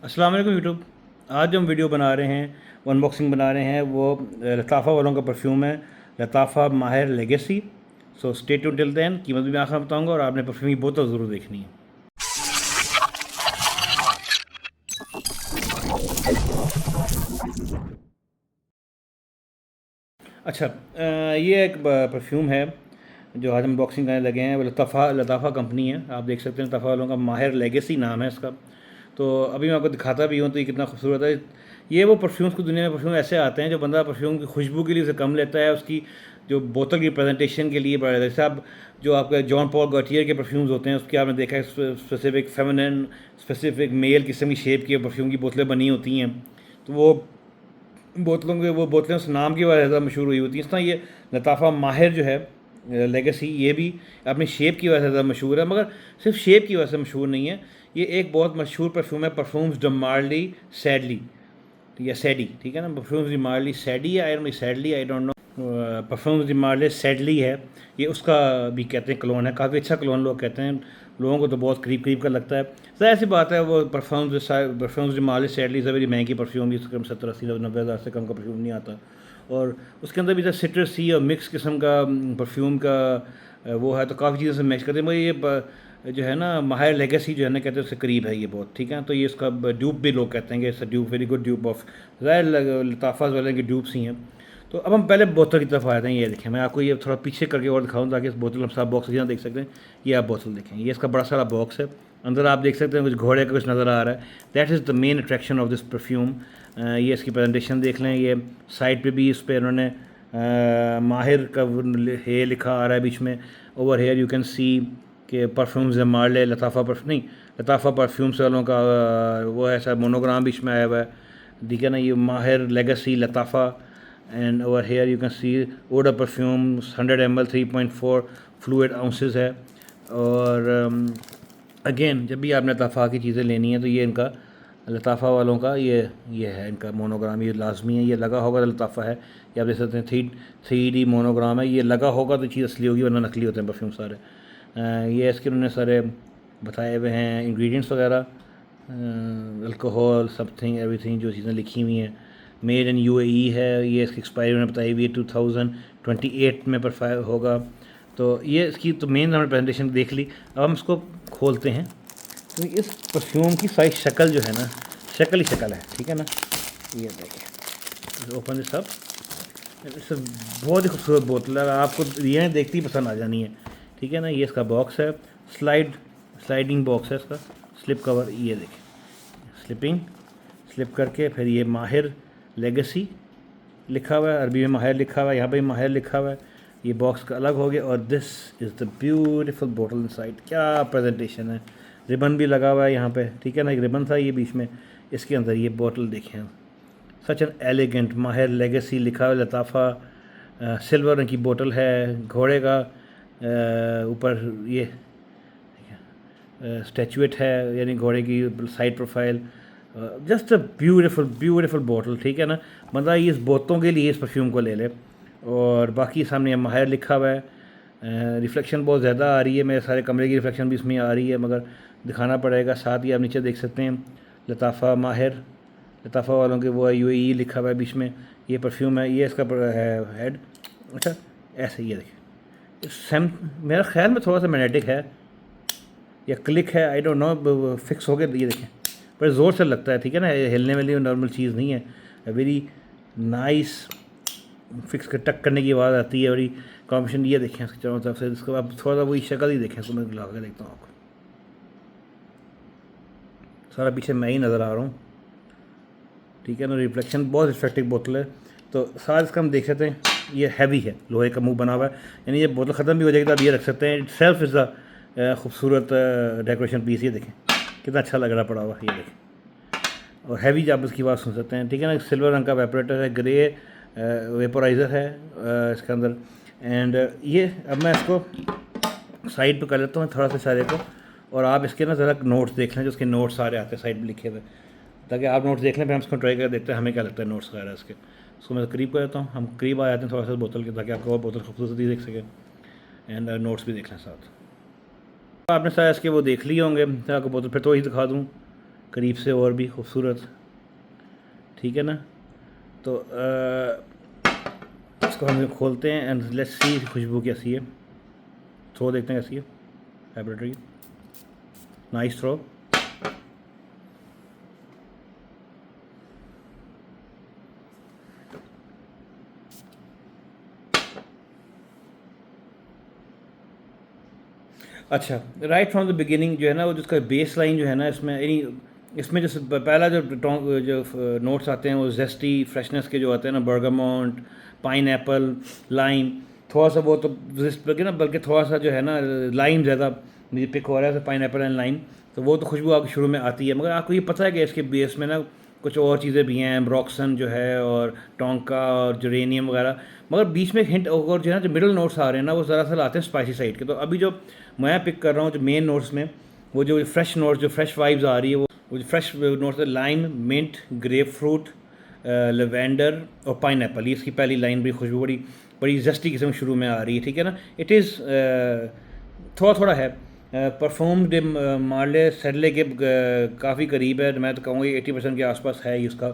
अस्सलाम वालेकुम यूट्यूब। आज जो हम वीडियो बना रहे हैं, वो अनबॉक्सिंग बना रहे हैं, वो लताफ़ा वालों का परफ्यूम है, Lattafa Mahir legacy. So stay tuned till then. कीमत भी मैं आखिर में बताऊँगा और आपने परफ्यूम की बोतल ज़रूर देखनी है। अच्छा, ये एक परफ्यूम है जो आज हम अनबॉक्सिंग करने लगे हैं। वो लताफ़ा लताफ़ा कंपनी है, आप देख सकते हैं। लताफ़ा वालों का माहिर लेगेसी नाम है इसका। तो अभी मैं आपको दिखाता भी हूँ तो ये कितना खूबसूरत है। ये वो परफ्यूम्स की दुनिया में परफ्यूम ऐसे आते हैं जो बंदा परफ्यूम की खुशबू के लिए उसे कम लेता है, उसकी जो बोतल की प्रेजेंटेशन के लिए बड़ा। जैसे आप जो आपके जॉन पॉल गॉटियर के परफ्यूम्स होते हैं, उसके आपने देखा है स्पेसिफिक फेमिनिन, स्पेसिफिक मेल किस्म की शेप की परफ्यूम की बोतलें बनी होती हैं। तो वो बोतलें उस नाम की वजह से ज़्यादा मशहूर हुई होती हैं। इस तरह ये लताफ़ा माहिर जो है लेगेसी, ये भी अपनी शेप की वजह से ज़्यादा मशहूर है, मगर सिर्फ शेप की वजह से मशहूर नहीं है। ये एक बहुत मशहूर परफ्यूम है, परफ्यूम्स ड मार्ली सैडली या सैडी, ठीक है ना। Perfumes D Marley सैडी, I don't sadly, I don't know. Perfumes D Marley sadly है, ये उसका भी कहते हैं क्लोन है। काफ़ी अच्छा क्लोन लोग कहते हैं, लोगों को तो बहुत करीब करीब का लगता है। ज़ाहिर सी बात है, वो परफ्यूम्स डी मार्ली सैडली से मेरी महंगी परफ्यूम, इससे कम 70-80-90 हज़ार से कम का परफ्यूम नहीं आता। और उसके अंदर भी जैसे सिट्रस सी और मिक्स किस्म का परफ्यूम का वो है, तो काफ़ी चीज़ों से मैच करते हैं। मुझे ये जो है ना माहिर लेगेसी जो है ना, कहते हैं उससे करीब है ये बहुत, ठीक है। तो ये इसका ड्यूब भी लोग कहते हैं कि it's dupe, very good dupe of ज़ाहिर लताफ़ा वाले की ड्यूब्स ही हैं। तो अब हम पहले बोतल की तरफ आते हैं। ये देखें, मैं आपको ये थोड़ा पीछे करके और दिखाऊँ ताकि इस बोतल हम साफ बॉक्स यहाँ देख सकते हैं। ये आप बोतल देखें, ये इसका बड़ा सारा बॉक्स है। अंदर आप देख सकते हैं कुछ घोड़े का कुछ नज़र आ रहा है। That is the main attraction of this perfume. ये इसकी प्रेजेंटेशन देख लें। ये साइड पे भी इस पर उन्होंने माहिर का हे लिखा आ रहा है बीच में। ओवर हेयर यू कैन सी कि परफ्यूम्स मार्ले लताफ़ा परफ्यूम नहीं, लताफ़ा परफ्यूम्स वालों का वो है सर, मोनोग्राम बीच में आया हुआ है, ठीक है ना। ये Mahir legacy Lattafa, and over here you can see other perfumes 100 ml 3.4 fluid ounces है। और अगेन जब भी आपने लताफ़ा की चीज़ें लेनी है तो ये इनका लताफ़ा वालों का ये है इनका मोनोग्राम, ये लाजमी है। ये लगा होगा तो लताफ़ा है। ये आप देख सकते हैं, 3D मोनोग्राम है। ये लगा होगा तो चीज़ असली होगी, वरना नकली होते हैं परफ्यूम सारे। ये इसके उन्होंने सारे बताए हुए हैं इंग्रेडिएंट्स वगैरह, अल्कोहल समथिंग एवरीथिंग, जो चीज़ें लिखी हुई हैं। मेड इन UAE है। ये इसकी एक्सपायरी उन्होंने बताई हुई है 2028 में परफायर होगा। तो ये इसकी तो मेन हमने प्रेजेंटेशन देख ली। अब हम इसको खोलते हैं। तो इस परफ्यूम की सारी शक्ल जो है ना, शक्ल ही शक्ल है, ठीक है ना। ये देखिए, ओपन दिस अप। इससे बहुत ही खूबसूरत बोतल है, आपको ये देखती ही पसंद आ जानी है, ठीक है ना। ये इसका बॉक्स है, स्लाइडिंग बॉक्स है इसका, स्लिप कवर। ये देखिए, स्लिप करके फिर ये माहिर लेगेसी लिखा हुआ है, अरबी में माहिर लिखा हुआ है, यहाँ पे माहिर लिखा हुआ है। ये बॉक्स का अलग हो गया। और दिस इज़ द ब्यूटीफुल बोतल इनसाइड। क्या प्रेजेंटेशन है, रिबन भी लगा हुआ है यहाँ पे, ठीक है ना। एक रिबन था ये बीच में, इसके अंदर ये बोतल देखें, सच एन एलिगेंट माहिर लेगेसी लिखा हुआ लताफ़ा। सिल्वर रंग की बोतल है, घोड़े का ऊपर ये स्टैचुएट है, यानी घोड़े की side profile. Just a beautiful बोतल, ठीक है ना। बंदा ये इस बोतलों के लिए इस परफ्यूम को ले ले। और बाकी सामने माहिर लिखा हुआ है। रिफ्लेक्शन बहुत ज़्यादा आ रही है, मेरे सारे कमरे की रिफ्लेक्शन भी इसमें आ रही है, मगर दिखाना पड़ेगा। साथ ही आप नीचे देख सकते हैं लताफ़ा माहिर, लताफ़ा वालों के वो है, UAE लिखा हुआ है बीच में। ये परफ्यूम है, ये इसका है हेड। अच्छा, ऐसे ये देखिए, सेम मेरा ख्याल में थोड़ा सा मैग्नेटिक है या क्लिक है, आई डोंट नो, फिक्स हो गया। ये देखें, पर ज़ोर से लगता है, ठीक है ना। ये हिलने वाली नॉर्मल चीज़ नहीं है। वेरी नाइस, फिक्स कर टक करने की आवाज़ आती है। बड़ी कॉम्बिनेशन। ये देखें इसके चारों तरफ से, इसको आप थोड़ा सा वही शक्ल ही देखें, इसको मैं लगा के देखता हूँ आपको। सारा पीछे मैं ही नज़र आ रहा हूँ, ठीक है ना। रिफ्लेक्शन बहुत इफेक्टिव बोतल है। तो साथ इसका हम देख सकते हैं, ये हैवी है, लोहे का मुंह बना हुआ है, यानी ये बोतल ख़त्म भी हो जाएगी तो आप ये रख सकते हैं। इट सेल्फ इज़ अ खूबसूरत डेकोरेशन पीस। ये देखें कितना अच्छा लग रहा पड़ा हुआ, ये देखें। और हैवी आप इसकी बात सुन सकते हैं, ठीक है ना। सिल्वर रंग का वेपोरेटर है, ग्रे वेपोराइज़र है इसके अंदर। एंड ये अब मैं इसको साइड पे कर लेता हूँ थोड़ा सा सारे को, और आप इसके ना ज़रा नोट्स देख लें, जो उसके नोट्स सारे आते हैं साइड में लिखे हुए, ताकि आप नोट्स देख लें, फिर हम इसको ट्राई कर देखते हैं हमें क्या लगता है नोट्स वगैरह इसके। इसको मैं करीब कर देता हूँ, हम करीब आ जाते हैं थोड़ा सा बोतल के, ताकि आपको और बोतल खूबसूरती देख सकें एंड नोट्स भी देख लें साथ। आपने शायद इसके वो देख लिए होंगे, मैं आपको बोतल फिर तो वही दिखा दूँ। करीब से और भी खूबसूरत, ठीक है ना। तो इसको हम खोलते हैं एंड लेट्स सी खुशबू कैसी है। थ्रो देखते हैं कैसी है वाइब्रेटरी। Nice throw. अच्छा, राइट फ्रॉम द बिगिनिंग जो है ना, वो जिसका बेस लाइन जो है ना इसमें, यानी इसमें जो पहला जो नोट्स आते हैं वो जेस्टी फ्रेशनेस के जो आते हैं ना, बर्गामोंट, पाइन एप्पल, लाइम, थोड़ा सा वो तो बल्कि ना, बल्कि थोड़ा सा जो है ना लाइम ज़्यादा मुझे पिक हो रहा है, पाइन एप्पल एंड लाइम। तो वो तो खुशबू आपको शुरू में आती है, मगर आपको ये पता है कि इसके बेस में ना कुछ और चीज़ें भी हैं, ब्रॉक्सन जो है और टोंका और जेरेनियम वगैरह। मगर बीच में एक हिंट और जो है ना, जो मिडल नोट्स आ रहे हैं ना, वो ज़रा आते हैं स्पाइसी साइड के। तो अभी जो मैं पिक कर रहा हूँ जो मेन नोट्स में, वो जो फ्रेश नोट्स, जो फ्रेश वाइब्स आ रही है, वो जो फ्रेश नोट्स है, lime, mint, grapefruit, lavender और पाइन एप्पल। ये इसकी पहली लाइन बड़ी खुशबू, बड़ी बड़ी जस्टी किस्म शुरू में आ रही है, ठीक है ना। इट इज़ थोड़ा थोड़ा है परफॉर्म डे मार्ले सेडले के काफ़ी करीब है। मैं तो कहूँगा 80% के आसपास है ही उसका।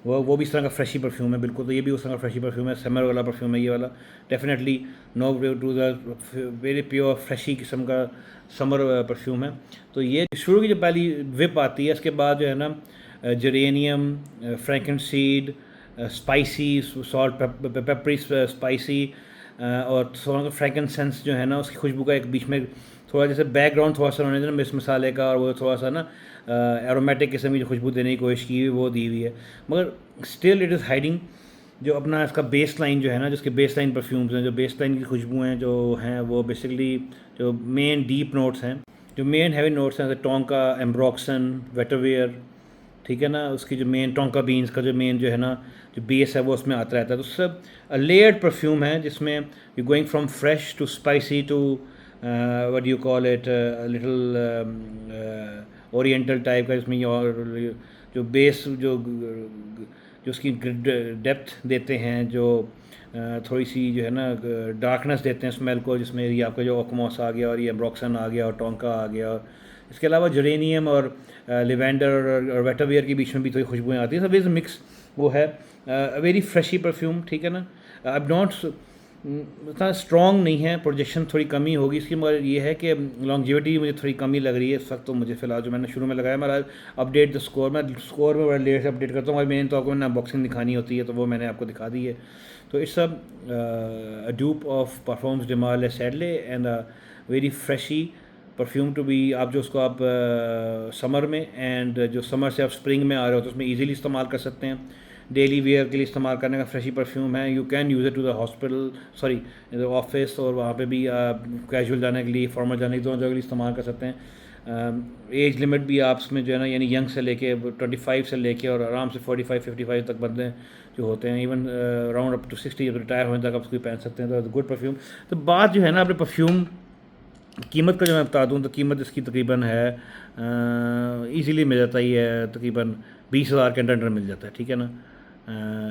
वो भी इस तरह का फ्रेशी परफ्यूम है बिल्कुल। तो ये भी उस तरह का फ्रेशी परफ्यूम है, समर वाला परफ्यूम है ये वाला definitely. No to the very pure freshy किस्म का समर परफ्यूम है। तो ये शुरू की जो पहली विप आती है, इसके बाद जो है ना geranium, frankincense, spicy, salt peppery spicy, और थोड़ा सा फ्रैंकनसेंस जो है ना उसकी खुशबू का एक बीच में थोड़ा जैसे बैकग्राउंड थोड़ा सा उन्होंने ना मिर्च मसाले का, और वो थोड़ा सा ना एरोमेटिक किस्म की जो खुशबू देने की कोशिश की हुई वो दी हुई है। मगर स्टिल इट इज़ हाइडिंग जो अपना इसका बेस लाइन जो है ना, जिसके बेस लाइन परफ्यूम्स हैं, जो बेस लाइन की खुशबू हैं जो हैं, वो बेसिकली जो मेन डीप नोट्स हैं, जो मेन हैवी नोट्स हैं, जैसे टोंका, एम्ब्रॉक्सन, वेटरवेयर, ठीक है ना। उसकी जो मेन टोंका बीन्स का जो मेन जो है ना जो बेस है वो उसमें आता रहता है। तो सब लेयर्ड परफ्यूम है जिसमें you going from fresh to spicy to what you call it little oriental type का, जिसमें और जो बेस जो उसकी डेप्थ देते हैं, जो थोड़ी सी जो है ना डार्कनेस देते हैं स्मेल को, जिसमें ये आपका जो ओकमोस आ गया और ये ब्रॉक्सन आ गया और टोंका आ गया, और इसके अलावा जेरेनियम और लिवेंडर और वेटरवेयर के बीच में भी थोड़ी खुशबुएँ आती हैं। सब इज़ मिक्स वो है वेरी फ्रेशी परफ्यूम, ठीक है ना। अब नॉट इतना स्ट्रॉन्ग नहीं है, प्रोजेक्शन थोड़ी कमी होगी इसकी, मगर ये है कि लॉन्जिविटी मुझे थोड़ी कमी लग रही है इस वक्त। तो मुझे फ़िलहाल जो मैंने शुरू में लगाया, मेरा अपडेट द स्कोर, मैं स्कोर में बड़ा लेट से अपडेट करता हूँ, और मैंने तो आपको मैंने अनबॉक्सिंग दिखानी होती है तो वो मैंने आपको दिखा दी है। तो it's a dupe of Parfums de Marly Sedley and very freshy perfume to be. आप जो उसको आप समर में एंड जो समर से आप स्प्रिंग में आ रहे हो तो उसमें ईजिली इस्तेमाल कर सकते हैं। डेली वेयर के लिए इस्तेमाल करने का फ्रेशी परफ्यूम है। You can use it to the hospital, sorry office, और वहाँ पे भी कैजुअल जाने के लिए, फॉर्मल जाने के लिए, दोनों जगह के लिए इस्तेमाल कर सकते हैं। एज लिमिट भी आप उसमें जो है ना, यानी यंग से लेके 25 से लेके और आराम से 45-55 तक बंदे जो होते हैं, इवन राउंड अप टू 60 जब रिटायर होने तक आप उसको पहन सकते हैं। तो गुड परफ्यूम। तो बात जो है ना अपने परफ्यूम कीमत का जो मैं बता दूं, तो कीमत इसकी तकरीबन है इजीली मिल जाता ही है, तकरीबन 20,000 के अंडर मिल जाता है, ठीक है ना।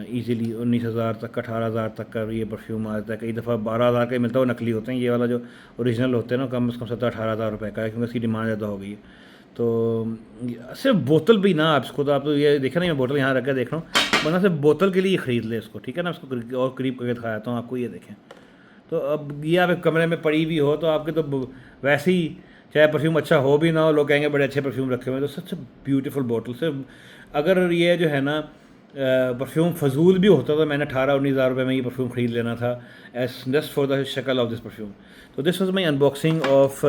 इजीली 19,000 तक, 18,000 तक का ये परफ्यूम आ जाता है। कई दफ़ा 12,000 का ही मिलता है, वो नकली होते हैं। ये वाला जो ओरिजिनल होते हैं ना, कम से कम 17-18,000 रुपये का है, क्योंकि इसकी डिमांड ज़्यादा हो गई है। तो सिर्फ बोतल भी ना, आप इसको तो आप तो ये देखें ना, मैं बोतल यहाँ रख के देख रहा हूँ, वरना सिर्फ बोतल के लिए ख़रीद ले इसको, ठीक है ना। इसको और करीब करके दिखाता हूँ आपको, ये देखें। तो अब ये आप एक कमरे में पड़ी भी हो तो आपके तो वैसे ही चाहे परफ्यूम अच्छा हो भी ना हो, लोग कहेंगे बड़े अच्छे परफ्यूम रखे हुए हैं। तो सच ब्यूटीफुल बॉटल से, अगर ये जो है ना परफ्यूम फजूल भी होता तो मैंने 18-19 हज़ार रुपये में ये परफ्यूम ख़रीद लेना था, एज जस्ट फॉर द शक्ल ऑफ दिस परफ्यूम। तो this was my unboxing of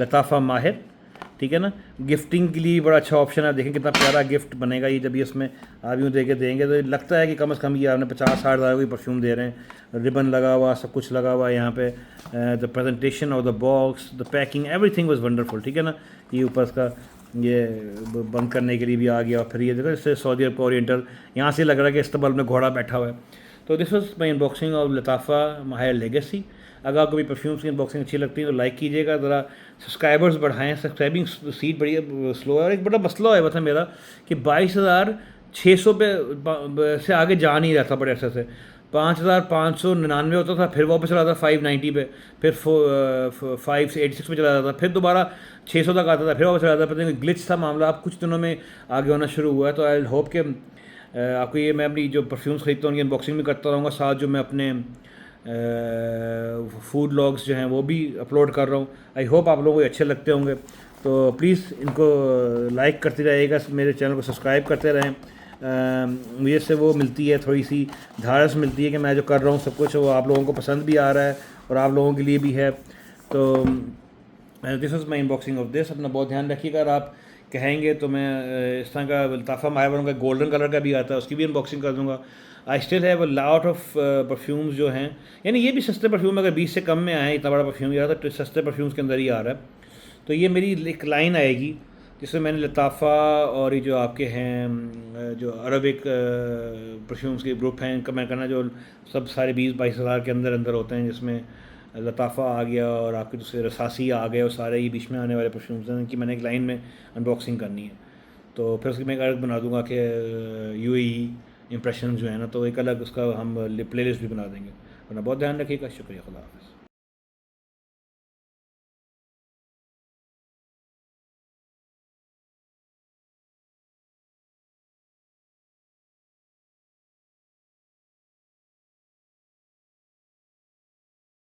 Lattafa Mahir, ठीक है ना। गिफ्टिंग के लिए बड़ा अच्छा ऑप्शन है। देखें कितना प्यारा गिफ्ट बनेगा ये, जब ये इसमें आप यूँ दे के देंगे तो लगता है कि कम से कम ये आपने 50-60 हज़ार की परफ्यूम दे रहे हैं। रिबन लगा हुआ, सब कुछ लगा हुआ है यहाँ पे। The presentation of the box, the packing, everything was wonderful, ठीक है ना। ये ऊपर इसका ये बंद करने के लिए भी आ गया, और फिर ये देखो इससे सऊदी अरब ओरिएंटल, यहाँ से लग रहा है कि इस्तेमाल में घोड़ा बैठा हुआ है। तो this was my unboxing of Lattafa Mahir legacy. अगर आपको भी परफ्यूम्स की अनबॉक्सिंग अच्छी लगती है तो लाइक कीजिएगा, ज़रा सब्सक्राइबर्स बढ़ाएं। सब्सक्राइबिंग सीट बड़ी स्लो है, और एक बड़ा मसला है मतलब मेरा कि 22,600 पे से आगे जा नहीं रहा था बड़े अरसे से। 5,599 होता था, फिर वापस चला था 590 पे, फिर 586 पे चला जाता था, फिर दोबारा 600 तक आता था, फिर वापस चला जाता था। पता नहीं ग्लिच था मामला, अब कुछ दिनों में आगे होना शुरू हुआ है। तो आई होप कि आपको ये, मैं अपनी जो परफ्यूम्स खरीदता हूँ उनकी अनबॉक्सिंग भी करता रहूँगा, साथ जो मैं अपने फूड लॉग्स जो हैं वो भी अपलोड कर रहा हूँ। आई होप आप लोगों को ये अच्छे लगते होंगे। तो प्लीज़ इनको लाइक करते रहिएगा, मेरे चैनल को सब्सक्राइब करते रहें। मुझे इससे वो मिलती है, थोड़ी सी धारस मिलती है कि मैं जो कर रहा हूँ सब कुछ वो आप लोगों को पसंद भी आ रहा है और आप लोगों के लिए भी है। तो this is my unboxing of this. अपना बहुत ध्यान रखिएगा। अगर आप कहेंगे तो मैं इस तरह का लताफ़ा मायबरों का गोल्डन कलर का भी आता है, उसकी भी अनबॉक्सिंग कर दूँगा। I still have a lot of perfumes जो हैं, यानी ये भी सस्ते परफ्यूम, अगर 20 से कम में आए, इतना बड़ा परफ्यूम यार तो सस्ते परफ्यूम्स के अंदर ही आ रहा है। तो ये मेरी एक लाइन आएगी जिसमें मैंने लताफ़ा और ये जो आपके हैं जो अरबिक परफ्यूम्स के ग्रुप हैं इनका मैं करना, जो सब सारे 20-22 हज़ार के अंदर अंदर होते हैं, जिसमें लताफ़ा आ गया और आपके दूसरे रसासी आ गए और सारे ये बीच में आने वाले परफ्यूम्स हैं, इनकी मैंने एक लाइन में अनबॉक्सिंग करनी है। तो फिर उसकी मैं एक अलग बना दूंगा कि यूएई इंप्रेशन जो है ना, तो एक अलग उसका हम प्ले लिस्ट भी बना देंगे। वरना बहुत ध्यान रखिएगा। शुक्रिया, खुदा हाफ़िज़।